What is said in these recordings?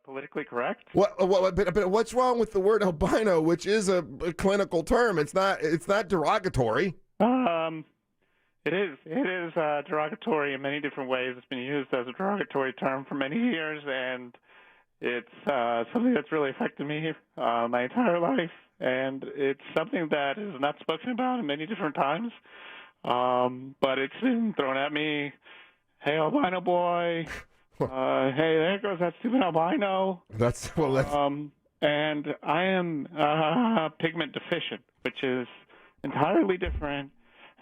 politically correct. But what's wrong with the word albino, which is a clinical term? It's not derogatory. It is derogatory in many different ways. It's been used as a derogatory term for many years, and it's something that's really affected me my entire life. And it's something that is not spoken about in many different times. But it's been thrown at me. Hey, albino boy. Hey, there goes that stupid albino. And I am pigment deficient, which is entirely different.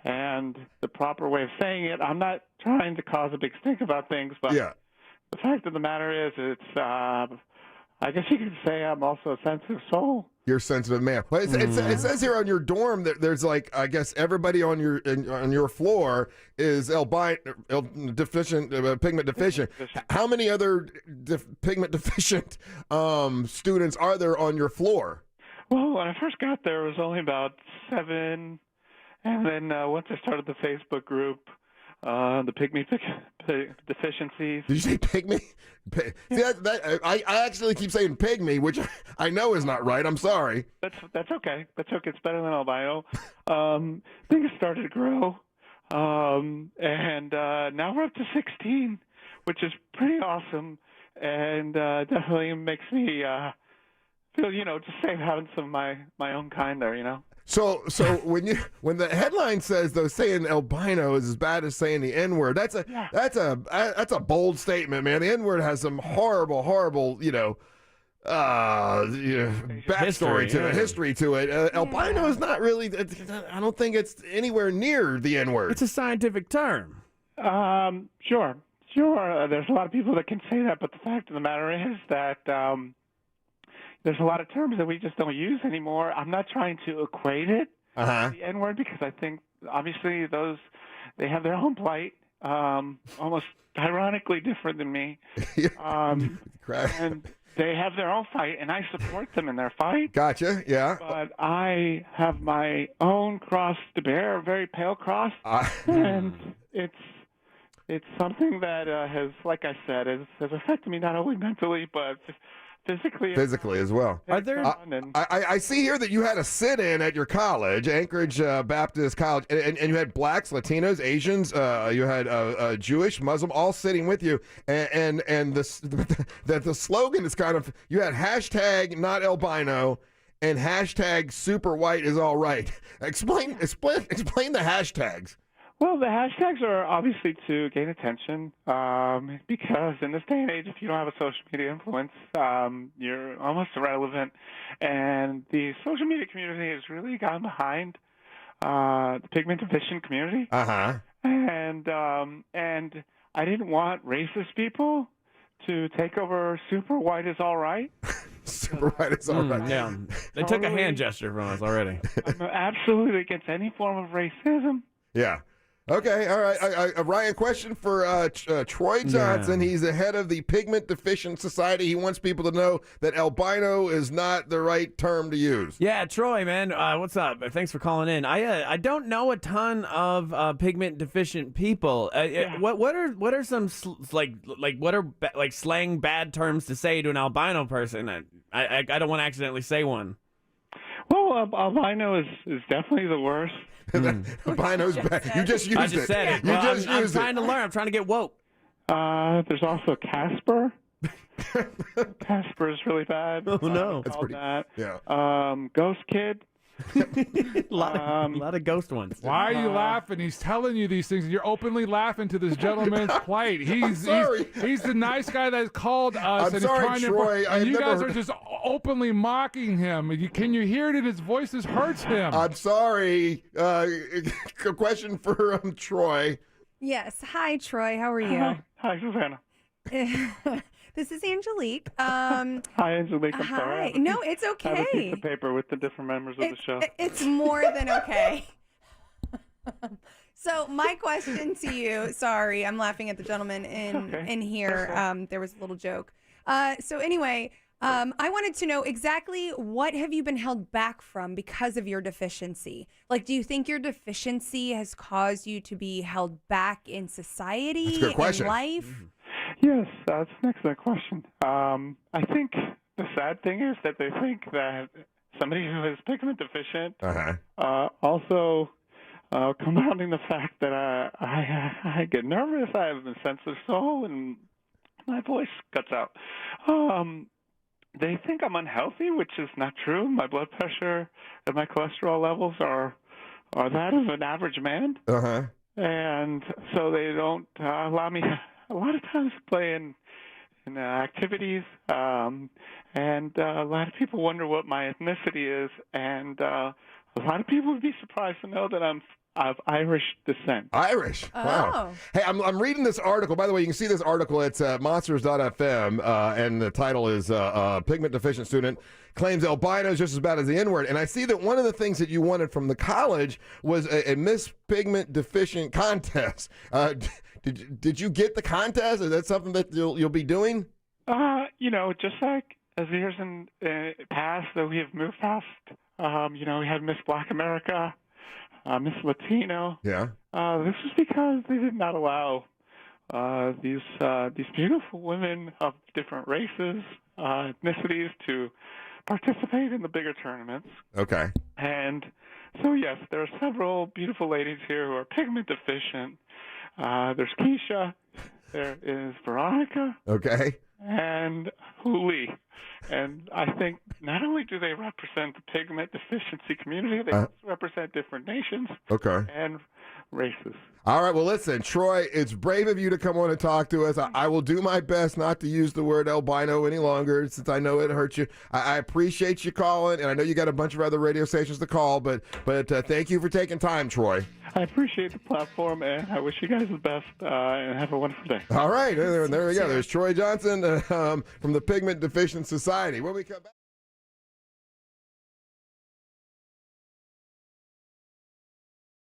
And the proper way of saying it, I'm not trying to cause a big stink about things, but the fact of the matter is, it's, I guess you could say I'm also a sensitive soul. You're a sensitive man. Well, it says here on your dorm that there's like, I guess everybody on your floor is pigment deficient. How many other pigment deficient students are there on your floor? Well, when I first got there, it was only about 7. And then once I started the Facebook group, the pygmy deficiencies. Did you say pygmy? Yeah. See, I actually keep saying pygmy, which I know is not right. I'm sorry. That's okay. That's okay. It's better than albino. Things started to grow, and now we're up to 16, which is pretty awesome, and definitely makes me feel, just safe having some of my own kind there, So when the headline says though saying albino is as bad as saying the N-word, that's a bold statement, man. The N-word has some horrible history to it. Albino is not really. I don't think it's anywhere near the N-word. It's a scientific term. Sure. There's a lot of people that can say that, but the fact of the matter is that there's a lot of terms that we just don't use anymore. I'm not trying to equate it to the N-word because I think obviously they have their own plight, almost ironically different than me. And they have their own fight, and I support them in their fight. Gotcha, yeah. But I have my own cross to bear, a very pale cross, and it's something that has, like I said, has affected me not only mentally but physically as well. Are there? I see here that you had a sit-in at your college, Anchorage Baptist College, and you had blacks, Latinos, Asians, you had Jewish, Muslim, all sitting with you, and the slogan is kind of, you had hashtag not albino and hashtag super white is all right. Explain the hashtags. Well, the hashtags are obviously to gain attention because in this day and age, if you don't have a social media influence, you're almost irrelevant. And the social media community has really gotten behind the pigment deficient community. And I didn't want racist people to take over super white is all right. Super white is all right. Yeah, they took a hand gesture from us already. I'm absolutely against any form of racism. Yeah. Okay, all right. Ryan, question for Troy Johnson. He's the head of the Pigment Deficient Society. He wants people to know that albino is not the right term to use. Yeah, Troy, man, what's up? Thanks for calling in. I don't know a ton of pigment deficient people. What are some slang bad terms to say to an albino person? I don't want to accidentally say one. Well, albino is definitely the worst. Albino's bad. You just used it. I just said it. I'm trying to learn. I'm trying to get woke. There's also Casper. Casper is really bad. Oh, no. That's pretty bad. Yeah. Ghost Kid. a lot of ghost ones. Why are you laughing? He's telling you these things, and you're openly laughing to this gentleman's plight. He's the nice guy that called us. I'm sorry, Troy. And you guys are just openly mocking him. Can you hear it in his voice? This hurts him. I'm sorry. Question for Troy. Yes. Hi, Troy. How are you? Hi, Susanna. This is Angelique. Hi, Angelique. I'm sorry. Hi. No, it's okay. I have a piece of paper with the different members of the show. It's more than okay. So my question to you, sorry, I'm laughing at the gentleman in here. There was a little joke. So anyway, I wanted to know exactly what have you been held back from because of your deficiency? Like, do you think your deficiency has caused you to be held back in society, That's a good question. in life? Yes, that's an excellent question. I think the sad thing is that they think that somebody who is pigment deficient also compounding the fact that I get nervous, I have a sensitive soul, and my voice cuts out. They think I'm unhealthy, which is not true. My blood pressure and my cholesterol levels are that of an average man. And so they don't allow me a lot of times to play in activities. And a lot of people wonder what my ethnicity is. And a lot of people would be surprised to know that I'm of Irish descent. Irish? Wow. Hey, I'm reading this article. By the way, you can see this article. It's monsters.fm, and the title is Pigment Deficient Student Claims Albino is Just as Bad as the N-Word. And I see that one of the things that you wanted from the college was a Miss Pigment Deficient contest. Did you get the contest? Is that something that you'll be doing? Just like as years in past that we have moved past, we had Miss Black America, Miss Latino. Yeah. This is because they did not allow these beautiful women of different races, ethnicities to participate in the bigger tournaments. Okay. And so, yes, there are several beautiful ladies here who are pigment deficient. There's Keisha. There is Veronica. Okay. And Huli. And I think not only do they represent the pigment deficiency community, they also represent different nations and races. All right. Well, listen, Troy, it's brave of you to come on and talk to us. I will do my best not to use the word albino any longer since I know it hurts you. I appreciate you calling, and I know you got a bunch of other radio stations to call, but thank you for taking time, Troy. I appreciate the platform, and I wish you guys the best, and have a wonderful day. All right. There we go. There's Troy Johnson from the Pigment Deficient Society. When we come back.